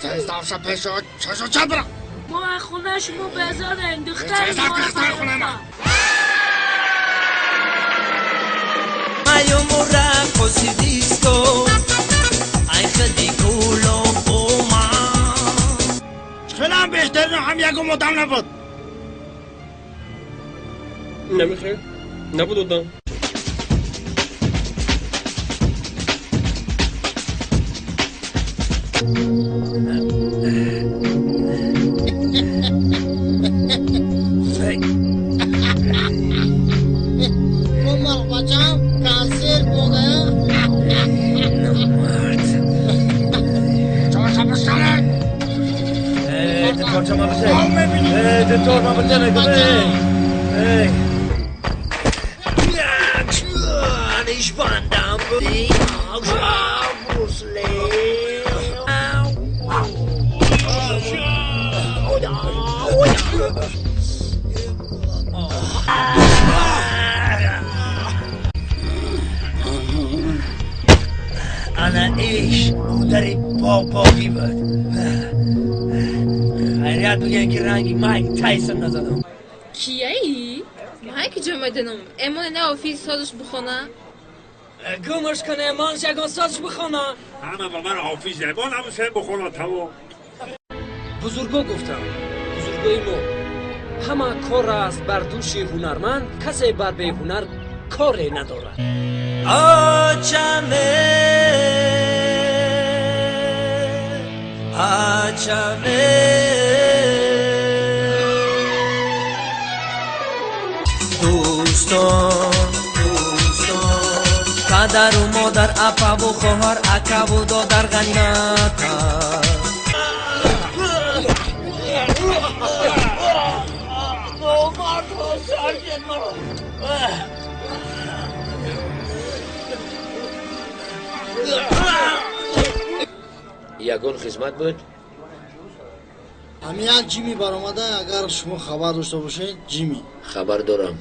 زیستان شب پیشو چشو چند برم ما خونه شما بزارن دختر زیستان خونه ما Maio morra così visto, ai خدی کولو بوما خیلی هم بهتر هم یکو مدام نبود نمیخوای؟ نبود دادم ماما بچم کانسر بوده چهارشنبه بشتره چهارشنبه بشه چهارشنبه بشه نگه Ich wandern die أنا إيش مدرب باقی بود خیلیت بگن که رنگی مایک تایسون نزدم کیه ای؟ مایک جمعدنم امان نه آفیس سازش بخونه؟ گمش کنه امانش اگه سازش بخونه همه با من حافظ نبان همه سهم بخونه تمام بزرگا گفتم بزرگای ما همه کار است بر دوش هنرمند کسی بر به هنر کاری ندارد آچمه دوستان پدر و مادر اپا و خواهر اکا و دادر غنیمت یگان خدمت بود همین یک جیمی برآمده اگر شما خبر داشته باشید جیمی خبر دارم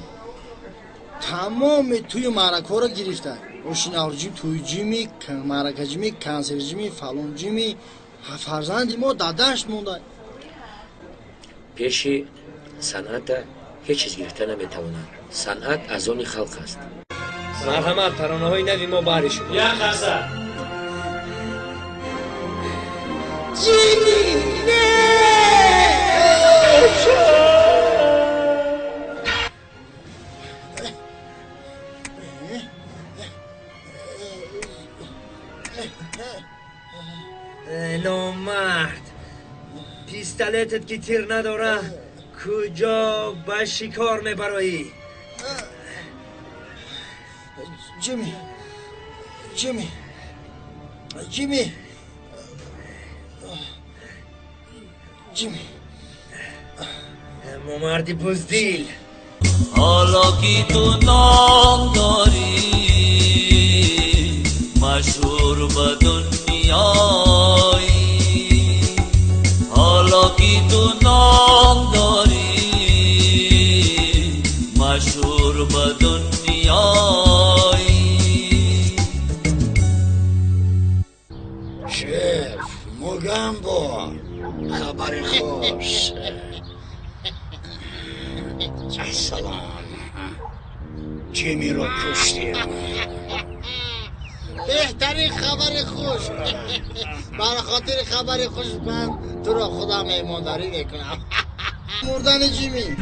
تمام توی معرکه را گرفته روشنار جیم توی جیمی معرکه جیمی کانسر جیمی فلون جیمی فرزند ما داداشت مونده پیش صنعت هیچ چیز گرفته نمیتواند صنعت از آن خلق است مرحمت ترانه های نوی ما باری شما یا خسته جیمی نامرد پیستلتت که تیر نداره کجا به شکار میبرایی جیمی جیمی جیمی جیمی مردی بزدیل حالا که تو نام داری مشهور به دنیایی حالا که تو نام داری مشهور به دنیایی شف مگم با خبر خوش سلام جیمی رو کشتیم بهترین خبر خوش برای خاطر خبر خوش من تو را خدا میمانداری میکنم مردن جیمی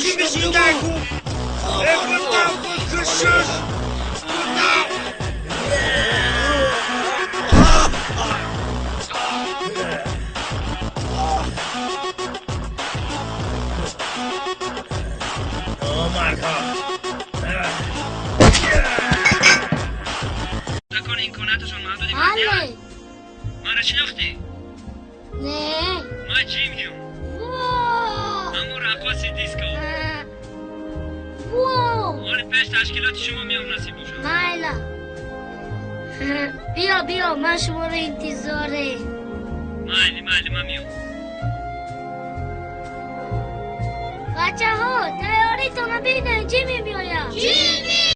کی بشین دکو افرطم کشش نکنه این کنتشون محدودی بله من را شناختی؟ نه ما جیم جون همون رقاصی دیسکو آره پیش تشکیلات شما میام نصیب باشم مایلا بیا من شما رو انتظاره مایلی من میام بچه ها تیاری تو ببینه جیمی میآید. جیمی